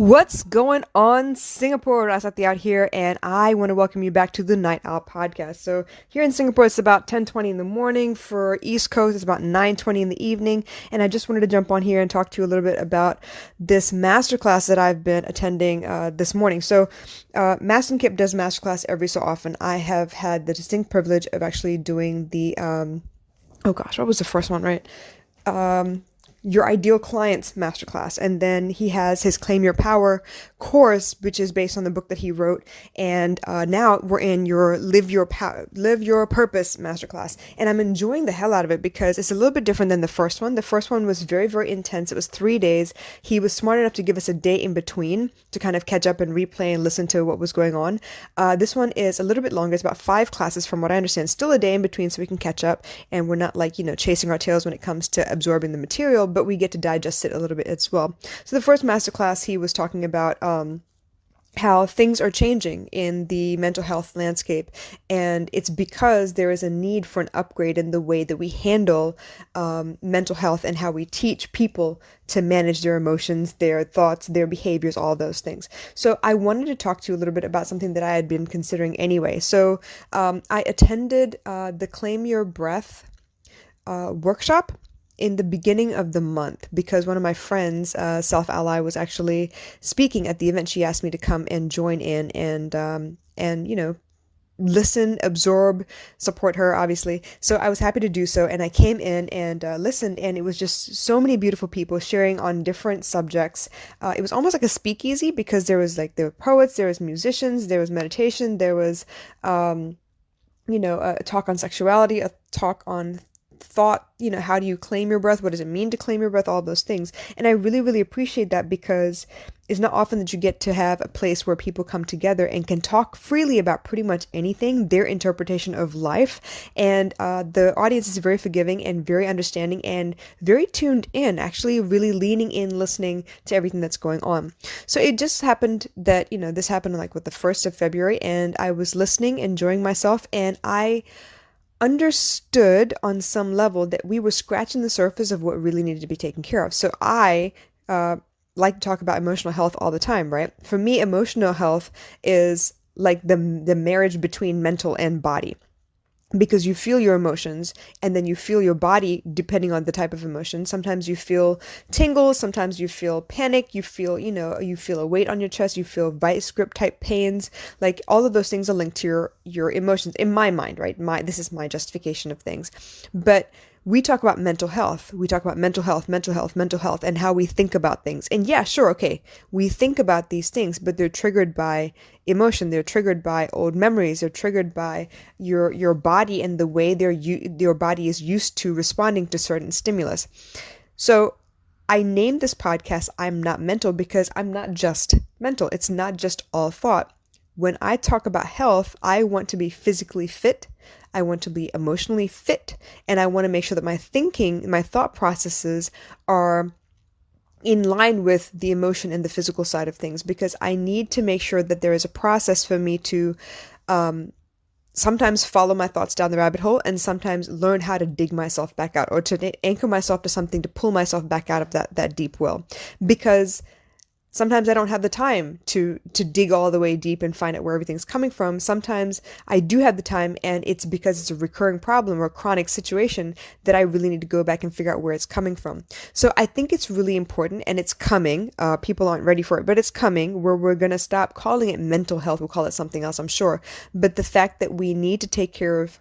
What's going on, Singapore? Rasati out here, and I want to welcome you back to the Night Owl podcast. So here in Singapore, it's about 10:20 in the morning. For East Coast, it's about 9:20 in the evening. And I just wanted to jump on here and talk to you a little bit about this masterclass that I've been attending this morning. So Maston Kip does masterclass every so often. I have had the distinct privilege of actually doing the oh gosh, what was the first one, right? Your Ideal Clients Masterclass. And then he has his Claim Your Power course, which is based on the book that he wrote. And now we're in your Live Your Purpose Masterclass. And I'm enjoying the hell out of it because it's a little bit different than the first one. The first one was very, very intense. It was 3 days. He was smart enough to give us a day in between to kind of catch up and replay and listen to what was going on. This one is a little bit longer. It's about 5 classes from what I understand. Still a day in between so we can catch up and we're not like, chasing our tails when it comes to absorbing the material, but we get to digest it a little bit as well. So the first masterclass, he was talking about how things are changing in the mental health landscape, and it's because there is a need for an upgrade in the way that we handle mental health and how we teach people to manage their emotions, their thoughts, their behaviors, all those things. So I wanted to talk to you a little bit about something that I had been considering anyway. So I attended the Claim Your Breath workshop in the beginning of the month because one of my friends, Self Ally, was actually speaking at the event. She asked me to come and join in and listen, absorb, support her, obviously. So I was happy to do so, and I came in and listened, and it was just so many beautiful people sharing on different subjects. It was almost like a speakeasy because there were poets, there was musicians, there was meditation, there was a talk on sexuality, a talk on thought, how do you claim your breath? What does it mean to claim your breath? All those things. And I really, really appreciate that because it's not often that you get to have a place where people come together and can talk freely about pretty much anything, their interpretation of life. And the audience is very forgiving and very understanding and very tuned in, actually really leaning in, listening to everything that's going on. So it just happened that, this happened like with the 1st of February, and I was listening, enjoying myself, and I understood on some level that we were scratching the surface of what really needed to be taken care of. So I like to talk about emotional health all the time, right? For me, emotional health is like the marriage between mental and body. Because you feel your emotions and then you feel your body depending on the type of emotion. Sometimes you feel tingles, sometimes you feel panic, you feel a weight on your chest, you feel vice grip type pains. Like all of those things are linked to your emotions in my mind, right? This is my justification of things. But we talk about mental health. We talk about mental health, and how we think about things. And yeah, sure, okay, we think about these things, but they're triggered by emotion. They're triggered by old memories. They're triggered by your body and the way your body is used to responding to certain stimulus. So I named this podcast I'm Not Mental because I'm not just mental. It's not just all thought. When I talk about health, I want to be physically fit. I want to be emotionally fit, and I want to make sure that my thinking, my thought processes are in line with the emotion and the physical side of things, because I need to make sure that there is a process for me to sometimes follow my thoughts down the rabbit hole and sometimes learn how to dig myself back out or to anchor myself to something to pull myself back out of that deep well. Because sometimes I don't have the time to dig all the way deep and find out where everything's coming from. Sometimes I do have the time, and it's because it's a recurring problem or a chronic situation that I really need to go back and figure out where it's coming from. So I think it's really important, and it's coming. People aren't ready for it, but it's coming, where we're going to stop calling it mental health. We'll call it something else, I'm sure. But the fact that we need to take care of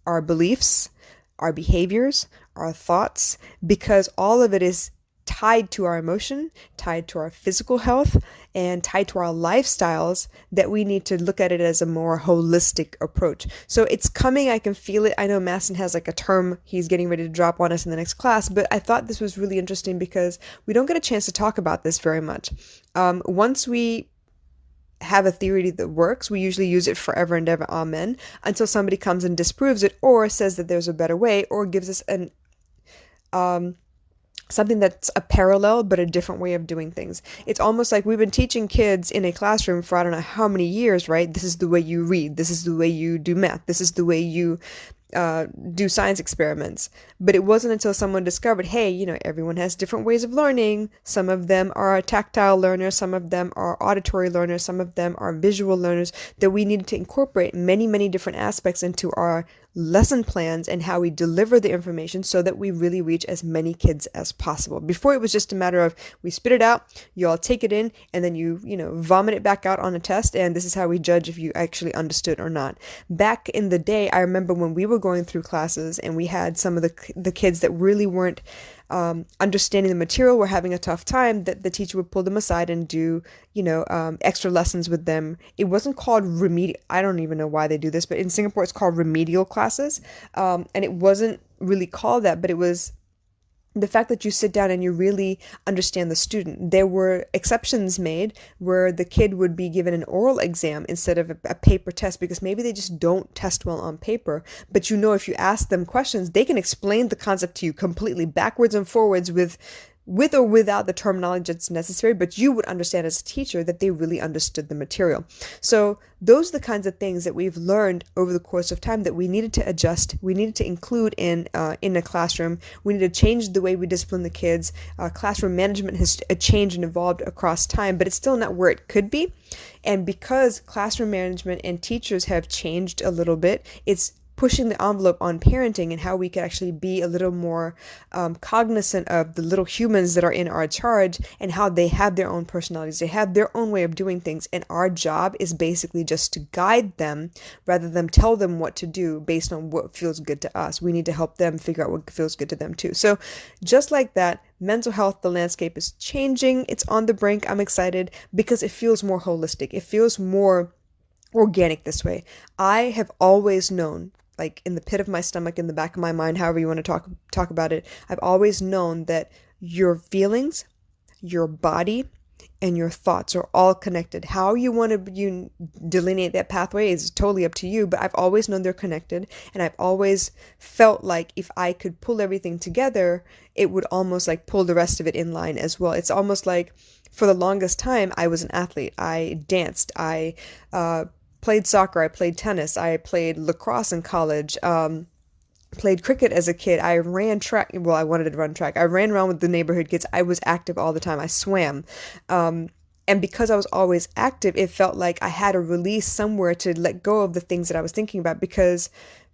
our beliefs, our behaviors, our thoughts, because all of it is tied to our emotion, tied to our physical health, and tied to our lifestyles, that we need to look at it as a more holistic approach. So it's coming. I can feel it. I know Maston has like a term he's getting ready to drop on us in the next class, but I thought this was really interesting because we don't get a chance to talk about this very much. Once we have a theory that works, we usually use it forever and ever, amen, until somebody comes and disproves it or says that there's a better way or gives us something that's a parallel but a different way of doing things. It's almost like we've been teaching kids in a classroom for I don't know how many years, right? This is the way you read. This is the way you do math. This is the way you do science experiments. But it wasn't until someone discovered, hey, everyone has different ways of learning. Some of them are tactile learners, some of them are auditory learners, some of them are visual learners, that we needed to incorporate many, many different aspects into our lesson plans and how we deliver the information so that we really reach as many kids as possible. Before, it was just a matter of we spit it out, you all take it in, and then you vomit it back out on a test, and this is how we judge if you actually understood or not. Back in the day, I remember when we were going through classes and we had some of the kids that really weren't understanding the material, were having a tough time, that the teacher would pull them aside and do, extra lessons with them. It wasn't called remedial. I don't even know why they do this, but in Singapore it's called remedial classes. And it wasn't really called that, but it was the fact that you sit down and you really understand the student. There were exceptions made where the kid would be given an oral exam instead of a paper test, because maybe they just don't test well on paper. But if you ask them questions, they can explain the concept to you completely backwards and forwards with or without the terminology that's necessary, but you would understand as a teacher that they really understood the material. So those are the kinds of things that we've learned over the course of time that we needed to adjust, we needed to include in a classroom. We need to change the way we discipline the kids. Classroom management has changed and evolved across time, but it's still not where it could be. And because classroom management and teachers have changed a little bit, it's pushing the envelope on parenting and how we can actually be a little more cognizant of the little humans that are in our charge and how they have their own personalities. They have their own way of doing things. And our job is basically just to guide them rather than tell them what to do based on what feels good to us. We need to help them figure out what feels good to them too. So just like that, mental health, the landscape is changing. It's on the brink. I'm excited because it feels more holistic. It feels more organic this way. I have always known, like in the pit of my stomach, in the back of my mind, however you want to talk about it, I've always known that your feelings, your body, and your thoughts are all connected. How you want to delineate that pathway is totally up to you, but I've always known they're connected, and I've always felt like if I could pull everything together, it would almost like pull the rest of it in line as well. It's almost like for the longest time, I was an athlete. I danced. I played soccer, I played tennis, I played lacrosse in college, played cricket as a kid, I ran track, well, I wanted to run track, I ran around with the neighborhood kids, I was active all the time, I swam, and because I was always active, it felt like I had a release somewhere to let go of the things that I was thinking about, because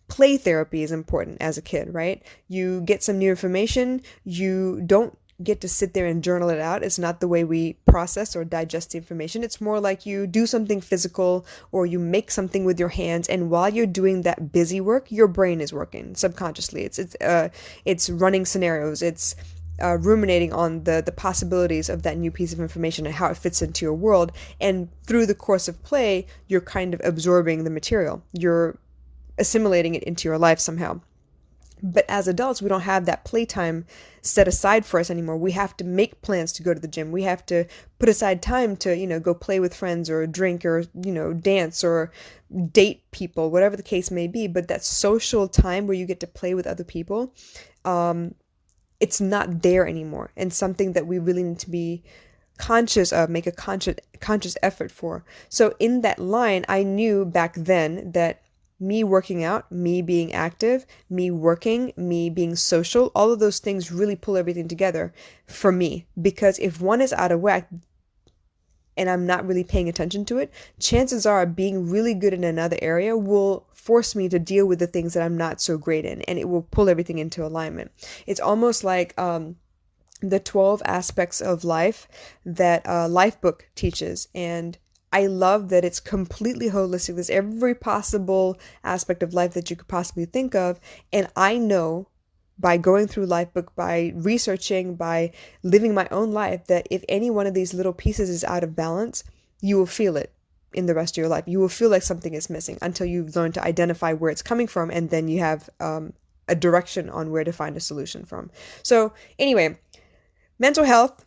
play therapy is important as a kid, right? You get some new information, you don't get to sit there and journal it out. It's not the way we process or digest the information. It's more like you do something physical or you make something with your hands, and while you're doing that busy work, your brain is working subconsciously. It's running scenarios. It's ruminating on the possibilities of that new piece of information and how it fits into your world. And through the course of play, you're kind of absorbing the material. You're assimilating it into your life somehow. But as adults, we don't have that playtime set aside for us anymore. We have to make plans to go to the gym. We have to put aside time to, go play with friends or drink or, dance or date people, whatever the case may be. But that social time where you get to play with other people, it's not there anymore. And something that we really need to be conscious of, make a conscious effort for. So in that line, I knew back then that me working out, me being active, me working, me being social, all of those things really pull everything together for me. Because if one is out of whack and I'm not really paying attention to it, chances are being really good in another area will force me to deal with the things that I'm not so great in, and it will pull everything into alignment. It's almost like the 12 aspects of life that Lifebook teaches, and I love that it's completely holistic. There's every possible aspect of life that you could possibly think of. And I know by going through Lifebook, by researching, by living my own life, that if any one of these little pieces is out of balance, you will feel it in the rest of your life. You will feel like something is missing until you've learned to identify where it's coming from. And then you have a direction on where to find a solution from. So anyway, mental health,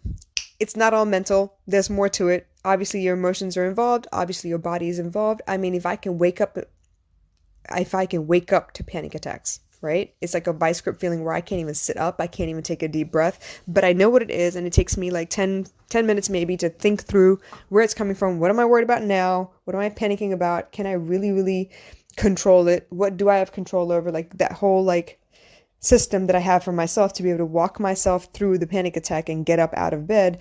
it's not all mental. There's more to it. Obviously, your emotions are involved. Obviously, your body is involved. I mean, if I can wake up to panic attacks, right? It's like a vice grip feeling where I can't even sit up. I can't even take a deep breath, but I know what it is. And it takes me like 10 minutes maybe to think through where it's coming from. What am I worried about now? What am I panicking about? Can I really, really control it? What do I have control over? Like that whole like system that I have for myself to be able to walk myself through the panic attack and get up out of bed,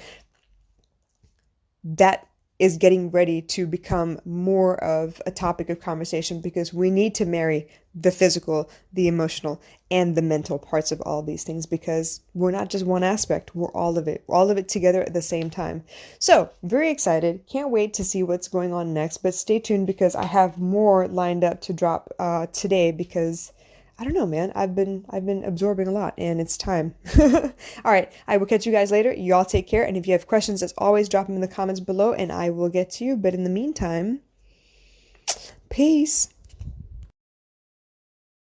that is getting ready to become more of a topic of conversation, because we need to marry the physical, the emotional, and the mental parts of all these things, because we're not just one aspect, we're all of it. We're all of it together at the same time. So, very excited. Can't wait to see what's going on next, but stay tuned because I have more lined up to drop today, because I don't know, man. I've been absorbing a lot and it's time. All right. I will catch you guys later. Y'all take care. And if you have questions, as always, drop them in the comments below and I will get to you. But in the meantime, peace.